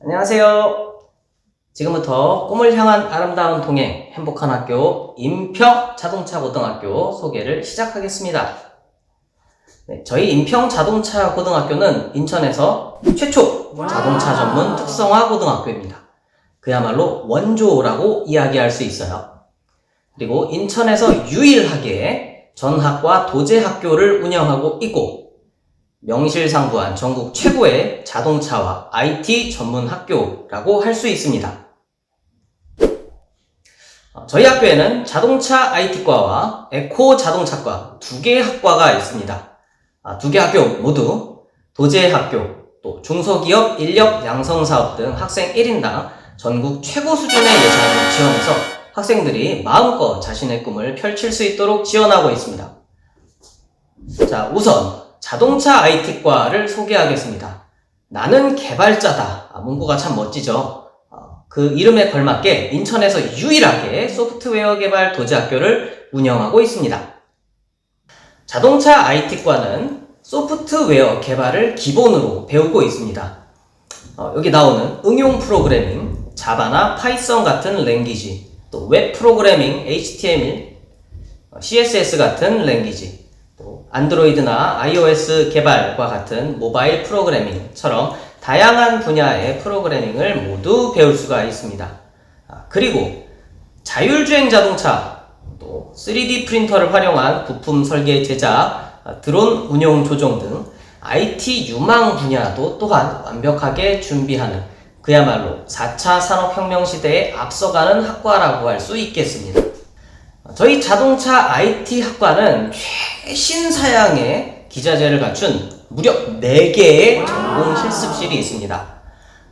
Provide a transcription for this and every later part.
안녕하세요. 지금부터 꿈을 향한 아름다운 동행 행복한 학교 인평자동차고등학교 소개를 시작하겠습니다. 저희 인평자동차고등학교는 인천에서 최초 자동차 전문 특성화 고등학교입니다. 그야말로 원조라고 이야기할 수 있어요. 그리고 인천에서 유일하게 전학과 도제학교를 운영하고 있고 명실상부한 전국 최고의 자동차와 IT 전문 학교라고 할 수 있습니다. 저희 학교에는 자동차 IT과와 에코 자동차과 두 개의 학과가 있습니다. 두 개 학교 모두 도제학교, 또 중소기업 인력 양성사업 등 학생 1인당 전국 최고 수준의 예산을 지원해서 학생들이 마음껏 자신의 꿈을 펼칠 수 있도록 지원하고 있습니다. 자, 우선 자동차 IT과를 소개하겠습니다. 나는 개발자다. 문구가 참 멋지죠. 그 이름에 걸맞게 인천에서 유일하게 소프트웨어 개발 도제학교를 운영하고 있습니다. 자동차 IT과는 소프트웨어 개발을 기본으로 배우고 있습니다. 여기 나오는 응용 프로그래밍, 자바나 파이썬 같은 랭귀지, 또 웹 프로그래밍, HTML, CSS 같은 랭귀지, 또 안드로이드나 iOS 개발과 같은 모바일 프로그래밍처럼 다양한 분야의 프로그래밍을 모두 배울 수가 있습니다. 그리고 자율주행 자동차, 또 3D 프린터를 활용한 부품 설계 제작, 드론 운용 조종 등 IT 유망 분야도 또한 완벽하게 준비하는 그야말로 4차 산업혁명 시대에 앞서가는 학과라고 할 수 있겠습니다. 저희 자동차 IT 학과는 최신 사양의 기자재를 갖춘 무려 4개의 전공 실습실이 있습니다.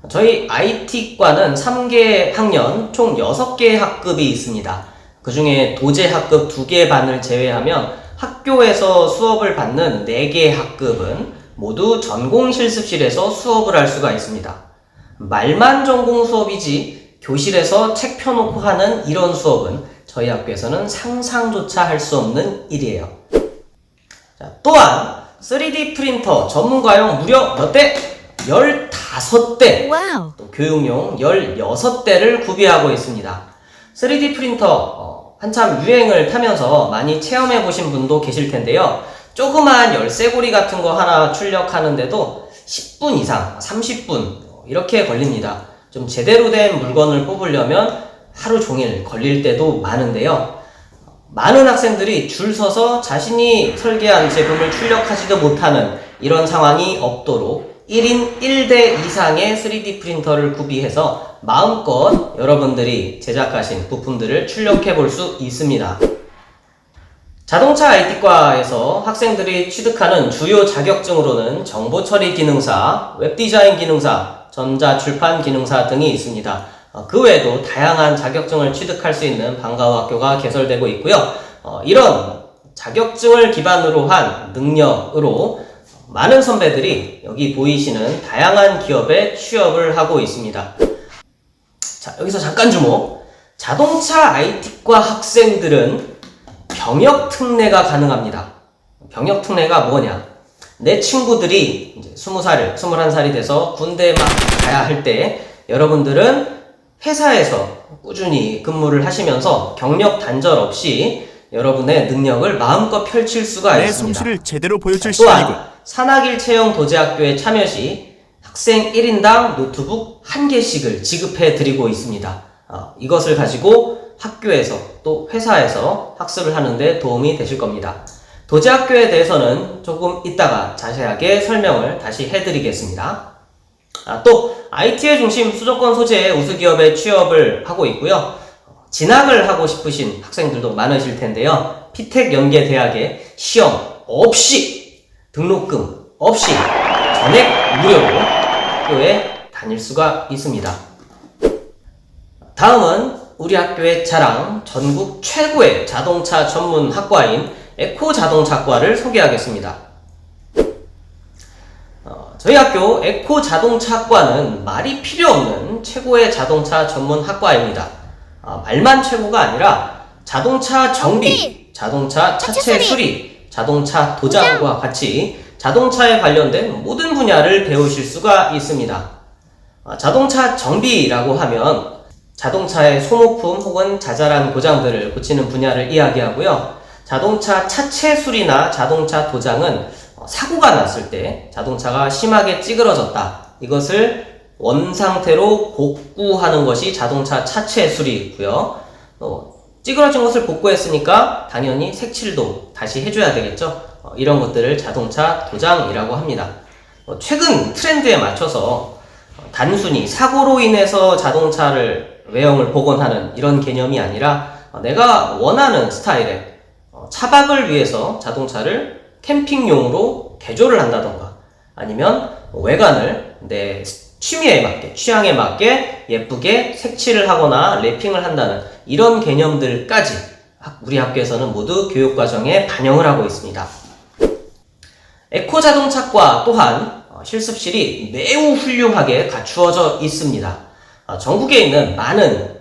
저희 IT과는 3개 학년 총 6개의 학급이 있습니다. 그 중에 도제학급 2개 반을 제외하면 학교에서 수업을 받는 4개의 학급은 모두 전공 실습실에서 수업을 할 수가 있습니다. 말만 전공 수업이지 교실에서 책 펴놓고 하는 이런 수업은 저희 학교에서는 상상조차 할 수 없는 일이에요. 자, 또한 3D 프린터 전문가용 무려 몇 대? 15대, 와우. 또 교육용 16대를 구비하고 있습니다. 3D 프린터 한참 유행을 타면서 많이 체험해 보신 분도 계실 텐데요. 조그마한 열쇠고리 같은 거 하나 출력하는데도 10분 이상, 30분 이렇게 걸립니다. 좀 제대로 된 물건을 뽑으려면 하루 종일 걸릴 때도 많은데요. 많은 학생들이 줄 서서 자신이 설계한 제품을 출력하지도 못하는 이런 상황이 없도록 1인 1대 이상의 3D 프린터를 구비해서 마음껏 여러분들이 제작하신 부품들을 출력해 볼 수 있습니다. 자동차 IT과에서 학생들이 취득하는 주요 자격증으로는 정보처리 기능사, 웹디자인 기능사, 전자출판 기능사 등이 있습니다. 그 외에도 다양한 자격증을 취득할 수 있는 방과후 학교가 개설되고 있고요. 이런 자격증을 기반으로 한 능력으로 많은 선배들이 여기 보이시는 다양한 기업에 취업을 하고 있습니다. 자, 여기서 잠깐 주목. 자동차 IT과 학생들은 병역특례가 가능합니다. 병역특례가 뭐냐? 내 친구들이 이제 20살, 21살이 돼서 군대에 막 가야 할 때 여러분들은 회사에서 꾸준히 근무를 하시면서 경력 단절 없이 여러분의 능력을 마음껏 펼칠 수가 있습니다. 내 솜씨를 제대로 보여줄 시간이군. 산학일 채용 도제학교에 참여 시 학생 1인당 노트북 1개씩을 지급해 드리고 있습니다. 이것을 가지고 학교에서 또 회사에서 학습을 하는데 도움이 되실 겁니다. 도제학교에 대해서는 조금 이따가 자세하게 설명을 다시 해드리겠습니다. 또 IT의 중심 수도권 소재의 우수기업에 취업을 하고 있고요. 진학을 하고 싶으신 학생들도 많으실 텐데요. 피텍 연계대학에 시험 없이, 등록금 없이 전액 무료로 학교에 다닐 수가 있습니다. 다음은 우리 학교의 자랑, 전국 최고의 자동차 전문 학과인 에코 자동차과를 소개하겠습니다. 저희 학교 에코 자동차과는 말이 필요 없는 최고의 자동차 전문 학과입니다. 말만 최고가 아니라 자동차 정비, 자동차 차체 수리, 자동차 도장과 같이 자동차에 관련된 모든 분야를 배우실 수가 있습니다. 자동차 정비라고 하면 자동차의 소모품 혹은 자잘한 고장들을 고치는 분야를 이야기하고요. 자동차 차체 수리나 자동차 도장은 사고가 났을 때 자동차가 심하게 찌그러졌다. 이것을 원상태로 복구하는 것이 자동차 차체 수리고요. 찌그러진 것을 복구했으니까 당연히 색칠도 다시 해줘야 되겠죠. 이런 것들을 자동차 도장이라고 합니다. 최근 트렌드에 맞춰서 단순히 사고로 인해서 자동차를 외형을 복원하는 이런 개념이 아니라 내가 원하는 스타일의 차박을 위해서 자동차를 캠핑용으로 개조를 한다던가 아니면 외관을 내 취미에 맞게, 취향에 맞게 예쁘게 색칠을 하거나 래핑을 한다는 이런 개념들까지 우리 학교에서는 모두 교육과정에 반영을 하고 있습니다. 에코자동차과 또한 실습실이 매우 훌륭하게 갖추어져 있습니다. 전국에 있는 많은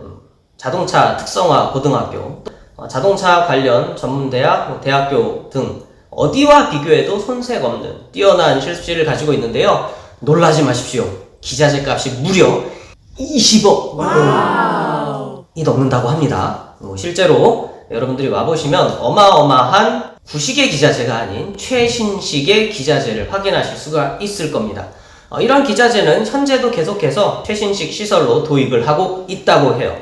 자동차 특성화 고등학교, 자동차 관련 전문대학, 대학교 등 어디와 비교해도 손색 없는 뛰어난 실습실을 가지고 있는데요. 놀라지 마십시오. 기자재 값이 무려 20억이 넘는다고 합니다. 실제로 여러분들이 와보시면 어마어마한 구식의 기자재가 아닌 최신식의 기자재를 확인하실 수가 있을 겁니다. 이런 기자재는 현재도 계속해서 최신식 시설로 도입을 하고 있다고 해요.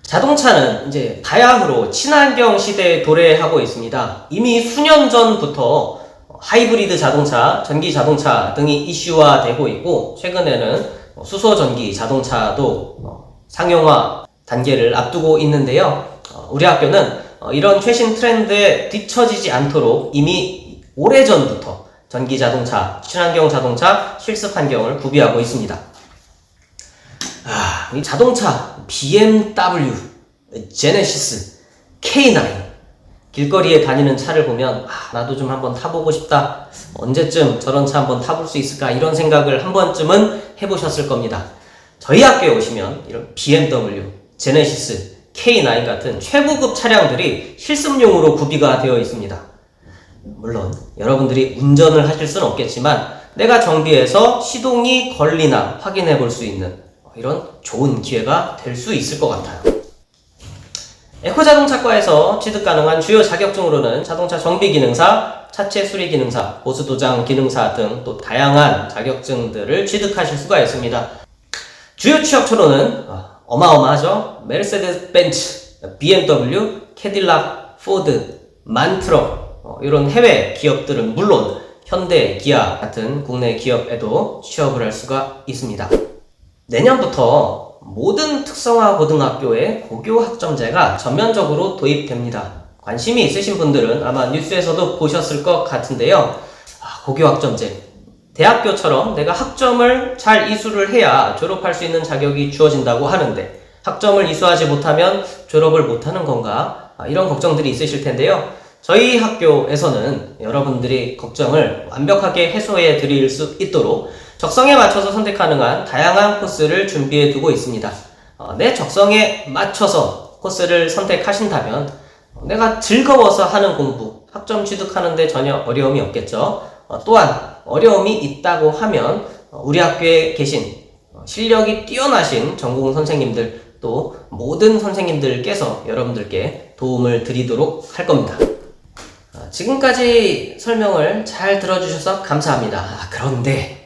자동차는 이제 바야흐로 친환경 시대에 도래하고 있습니다. 이미 수년 전부터 하이브리드 자동차, 전기 자동차 등이 이슈화되고 있고 최근에는 수소 전기 자동차도 상용화 단계를 앞두고 있는데요. 우리 학교는 이런 최신 트렌드에 뒤처지지 않도록 이미 오래전부터 전기 자동차, 친환경 자동차 실습 환경을 구비하고 있습니다. 이 자동차 BMW, 제네시스, K9 길거리에 다니는 차를 보면 나도 좀 한번 타보고 싶다. 언제쯤 저런 차 한번 타볼 수 있을까 이런 생각을 한 번쯤은 해보셨을 겁니다. 저희 학교에 오시면 이런 BMW, 제네시스, K9 같은 최고급 차량들이 실습용으로 구비가 되어 있습니다. 물론 여러분들이 운전을 하실 수는 없겠지만 내가 정비해서 시동이 걸리나 확인해 볼 수 있는 이런 좋은 기회가 될 수 있을 것 같아요. 에코자동차과에서 취득 가능한 주요 자격증으로는 자동차 정비 기능사, 차체 수리 기능사, 보수도장 기능사 등 또 다양한 자격증들을 취득하실 수가 있습니다. 주요 취업처로는 어마어마하죠. 메르세데스 벤츠, BMW, 캐딜락, 포드, 만트럭 이런 해외 기업들은 물론 현대, 기아 같은 국내 기업에도 취업을 할 수가 있습니다. 내년부터 모든 특성화 고등학교에 고교 학점제가 전면적으로 도입됩니다. 관심이 있으신 분들은 아마 뉴스에서도 보셨을 것 같은데요. 고교 학점제. 대학교처럼 내가 학점을 잘 이수를 해야 졸업할 수 있는 자격이 주어진다고 하는데 학점을 이수하지 못하면 졸업을 못하는 건가? 이런 걱정들이 있으실 텐데요. 저희 학교에서는 여러분들이 걱정을 완벽하게 해소해 드릴 수 있도록 적성에 맞춰서 선택 가능한 다양한 코스를 준비해 두고 있습니다. 내 적성에 맞춰서 코스를 선택하신다면 내가 즐거워서 하는 공부, 학점 취득하는데 전혀 어려움이 없겠죠. 또한 어려움이 있다고 하면 우리 학교에 계신 실력이 뛰어나신 전공 선생님들 또 모든 선생님들께서 여러분들께 도움을 드리도록 할 겁니다. 지금까지 설명을 잘 들어주셔서 감사합니다. 그런데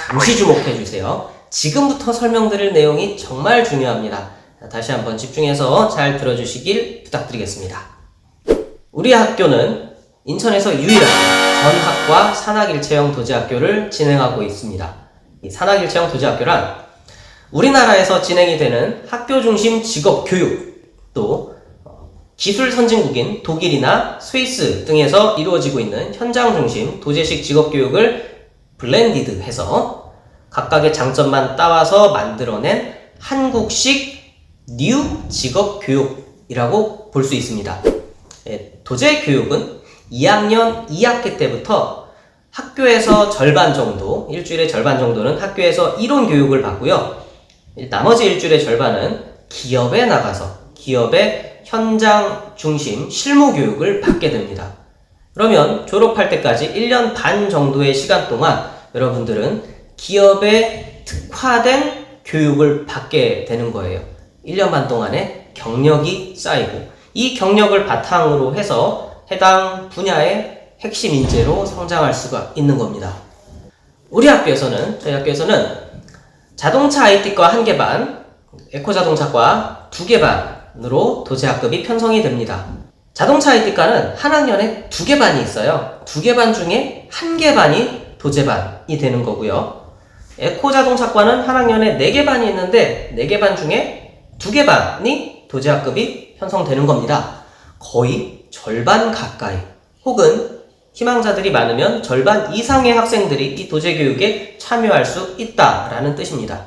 잠시 주목해주세요. 지금부터 설명드릴 내용이 정말 중요합니다. 다시 한번 집중해서 잘 들어주시길 부탁드리겠습니다. 우리 학교는 인천에서 유일하게 전학과 산학일체형 도제학교를 진행하고 있습니다. 이 산학일체형 도제학교란 우리나라에서 진행이 되는 학교 중심 직업교육 또 기술 선진국인 독일이나 스위스 등에서 이루어지고 있는 현장 중심 도제식 직업교육을 블렌디드해서 각각의 장점만 따와서 만들어낸 한국식 뉴 직업교육이라고 볼 수 있습니다. 도제교육은 2학년 2학기 때부터 학교에서 절반 정도, 일주일의 절반 정도는 학교에서 이론 교육을 받고요. 나머지 일주일의 절반은 기업에 나가서 기업의 현장 중심 실무 교육을 받게 됩니다. 그러면 졸업할 때까지 1년 반 정도의 시간 동안 여러분들은 기업에 특화된 교육을 받게 되는 거예요. 1년 반 동안의 경력이 쌓이고 이 경력을 바탕으로 해서 해당 분야의 핵심 인재로 성장할 수가 있는 겁니다. 저희 학교에서는 자동차 IT과 1개 반, 에코자동차과 2개 반으로 도제학급이 편성이 됩니다. 자동차 IT과는 한 학년에 2개 반이 있어요. 2개 반 중에 1개 반이 도제반이 되는 거고요. 에코자동차과는 한 학년에 4개 반이 있는데 4개 반 중에 2개 반이 도제학급이 편성되는 겁니다. 거의 절반 가까이 혹은 희망자들이 많으면 절반 이상의 학생들이 이 도제교육에 참여할 수 있다라는 뜻입니다.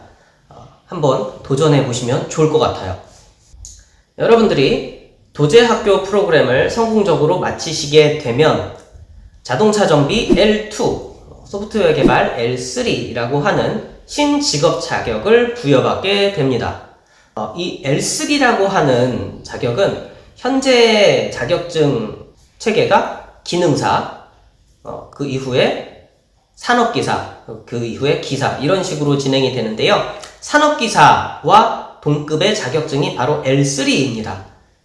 한번 도전해 보시면 좋을 것 같아요. 여러분들이 도제학교 프로그램을 성공적으로 마치시게 되면 자동차 정비 L2, 소프트웨어 개발 L3라고 하는 신직업 자격을 부여받게 됩니다. 이 L3라고 하는 자격은 현재 자격증 체계가 기능사, 그 이후에 산업기사, 그 이후에 기사 이런 식으로 진행이 되는데요. 산업기사와 동급의 자격증이 바로 L3입니다.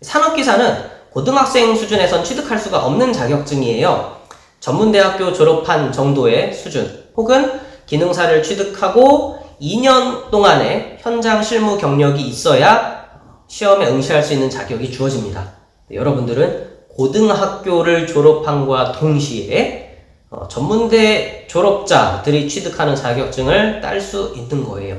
산업기사는 고등학생 수준에선 취득할 수가 없는 자격증이에요. 전문대학교 졸업한 정도의 수준 혹은 기능사를 취득하고 2년 동안의 현장 실무 경력이 있어야 시험에 응시할 수 있는 자격이 주어집니다. 여러분들은 고등학교를 졸업함과 동시에 전문대 졸업자들이 취득하는 자격증을 딸 수 있는 거예요.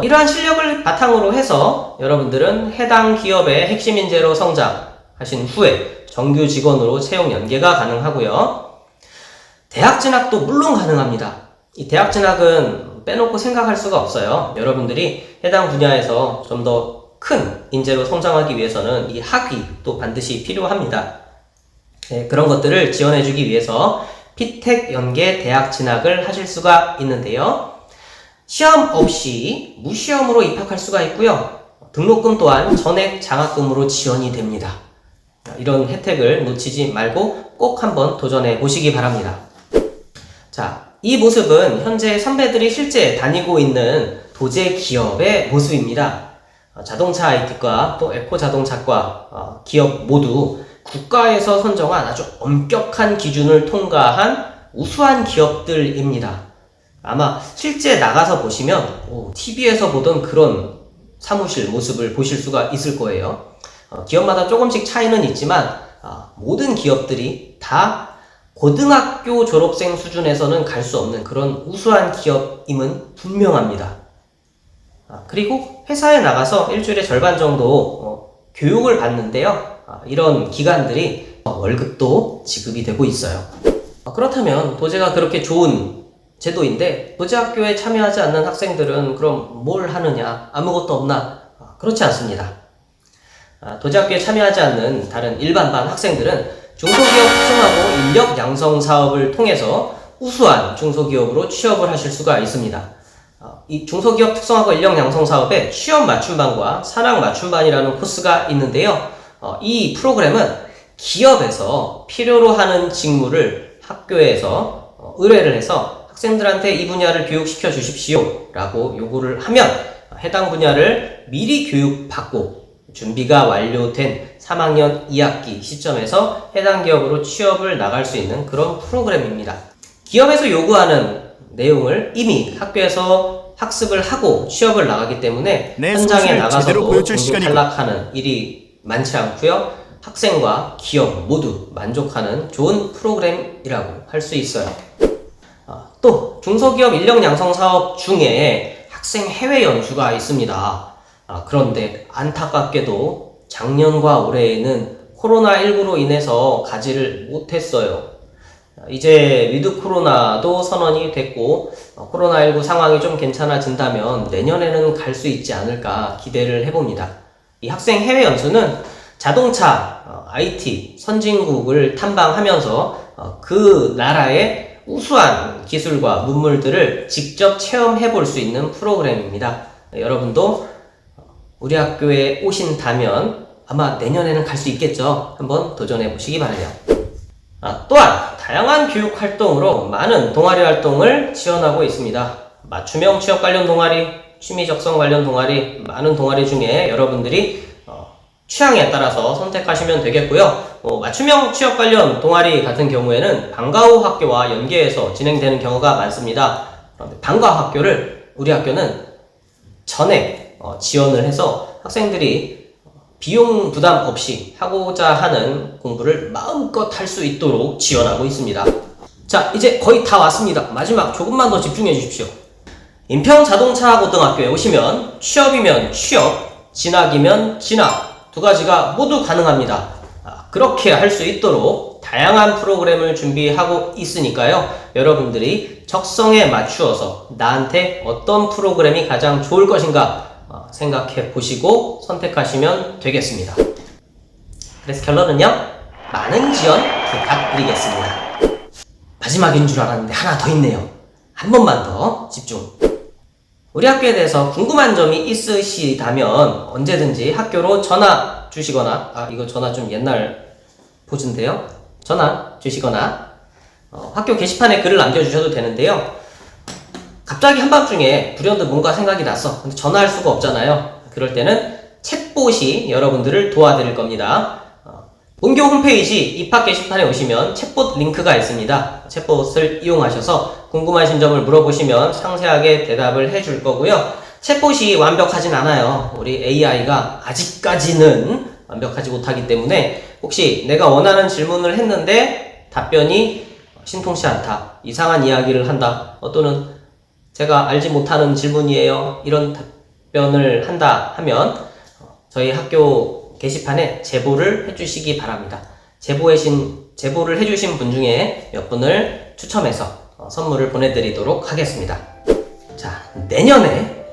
이러한 실력을 바탕으로 해서 여러분들은 해당 기업의 핵심 인재로 성장하신 후에 정규 직원으로 채용 연계가 가능하고요. 대학 진학도 물론 가능합니다. 이 대학 진학은 빼놓고 생각할 수가 없어요. 여러분들이 해당 분야에서 좀 더 큰 인재로 성장하기 위해서는 이 학위도 반드시 필요합니다. 그런 것들을 지원해주기 위해서 피텍 연계 대학 진학을 하실 수가 있는데요. 시험 없이 무시험으로 입학할 수가 있고요. 등록금 또한 전액 장학금으로 지원이 됩니다. 이런 혜택을 놓치지 말고 꼭 한번 도전해 보시기 바랍니다. 자, 이 모습은 현재 선배들이 실제 다니고 있는 도제 기업의 모습입니다. 자동차 IT과 또 에코자동차과 기업 모두 국가에서 선정한 아주 엄격한 기준을 통과한 우수한 기업들입니다. 아마 실제 나가서 보시면 TV에서 보던 그런 사무실 모습을 보실 수가 있을 거예요. 기업마다 조금씩 차이는 있지만 모든 기업들이 다 고등학교 졸업생 수준에서는 갈 수 없는 그런 우수한 기업임은 분명합니다. 그리고 회사에 나가서 일주일에 절반 정도 교육을 받는데요. 이런 기간들이 월급도 지급이 되고 있어요. 그렇다면 도제가 그렇게 좋은 제도인데 도제학교에 참여하지 않는 학생들은 그럼 뭘 하느냐? 아무것도 없나? 그렇지 않습니다. 도제학교에 참여하지 않는 다른 일반반 학생들은 중소기업 특성화고 인력 양성 사업을 통해서 우수한 중소기업으로 취업을 하실 수가 있습니다. 이 중소기업 특성화고 인력 양성 사업에 취업 맞춤반과 산학 맞춤반이라는 코스가 있는데요. 이 프로그램은 기업에서 필요로 하는 직무를 학교에서 의뢰를 해서 학생들한테 이 분야를 교육시켜 주십시오 라고 요구를 하면 해당 분야를 미리 교육받고 준비가 완료된 3학년 2학기 시점에서 해당 기업으로 취업을 나갈 수 있는 그런 프로그램입니다. 기업에서 요구하는 내용을 이미 학교에서 학습을 하고 취업을 나가기 때문에 현장에 나가서도 탈락하는 일이 많지 않고요. 학생과 기업 모두 만족하는 좋은 프로그램이라고 할 수 있어요. 또 중소기업 인력 양성 사업 중에 학생 해외 연수가 있습니다. 그런데 안타깝게도 작년과 올해에는 코로나19로 인해서 가지를 못했어요. 이제 위드 코로나도 선언이 됐고 코로나19 상황이 좀 괜찮아진다면 내년에는 갈 수 있지 않을까 기대를 해봅니다. 이 학생 해외 연수는 자동차, IT 선진국을 탐방하면서 그 나라의 우수한 기술과 문물들을 직접 체험해 볼 수 있는 프로그램입니다. 여러분도 우리 학교에 오신다면 아마 내년에는 갈 수 있겠죠. 한번 도전해 보시기 바라요. 또한 다양한 교육 활동으로 많은 동아리 활동을 지원하고 있습니다. 맞춤형 취업 관련 동아리, 취미 적성 관련 동아리, 많은 동아리 중에 여러분들이 취향에 따라서 선택하시면 되겠고요. 맞춤형 취업 관련 동아리 같은 경우에는 방과후 학교와 연계해서 진행되는 경우가 많습니다. 방과후 학교를 우리 학교는 전액 지원을 해서 학생들이 비용 부담 없이 하고자 하는 공부를 마음껏 할 수 있도록 지원하고 있습니다. 자, 이제 거의 다 왔습니다. 마지막 조금만 더 집중해 주십시오. 인평자동차고등학교에 오시면 취업이면 취업, 진학이면 진학 두 가지가 모두 가능합니다. 그렇게 할 수 있도록 다양한 프로그램을 준비하고 있으니까요. 여러분들이 적성에 맞추어서 나한테 어떤 프로그램이 가장 좋을 것인가 생각해 보시고 선택하시면 되겠습니다. 그래서 결론은요, 많은 지원 부탁드리겠습니다. 마지막인 줄 알았는데 하나 더 있네요. 한 번만 더 집중. 우리 학교에 대해서 궁금한 점이 있으시다면 언제든지 학교로 전화 주시거나, 이거 전화 좀 옛날 포즈인데요. 전화 주시거나 학교 게시판에 글을 남겨주셔도 되는데요. 갑자기 한밤중에 불현듯 뭔가 생각이 났어. 근데 전화할 수가 없잖아요. 그럴 때는 챗봇이 여러분들을 도와드릴 겁니다. 본교 홈페이지 입학 게시판에 오시면 챗봇 링크가 있습니다. 챗봇을 이용하셔서 궁금하신 점을 물어보시면 상세하게 대답을 해줄 거고요. 챗봇이 완벽하진 않아요. 우리 AI가 아직까지는 완벽하지 못하기 때문에 혹시 내가 원하는 질문을 했는데 답변이 신통치 않다, 이상한 이야기를 한다, 또는 제가 알지 못하는 질문이에요, 이런 답변을 한다 하면 저희 학교 게시판에 제보를 해주시기 바랍니다. 제보를 해주신 분 중에 몇 분을 추첨해서 선물을 보내드리도록 하겠습니다. 자, 내년에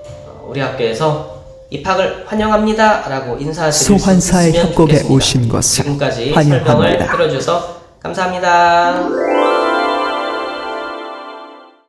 우리 학교에서 입학을 환영합니다 라고 인사드릴 수 소환사의 있으면 협곡에 좋겠습니다. 오신 것을 지금까지 환영합니다. 설명을 들어주셔서 감사합니다.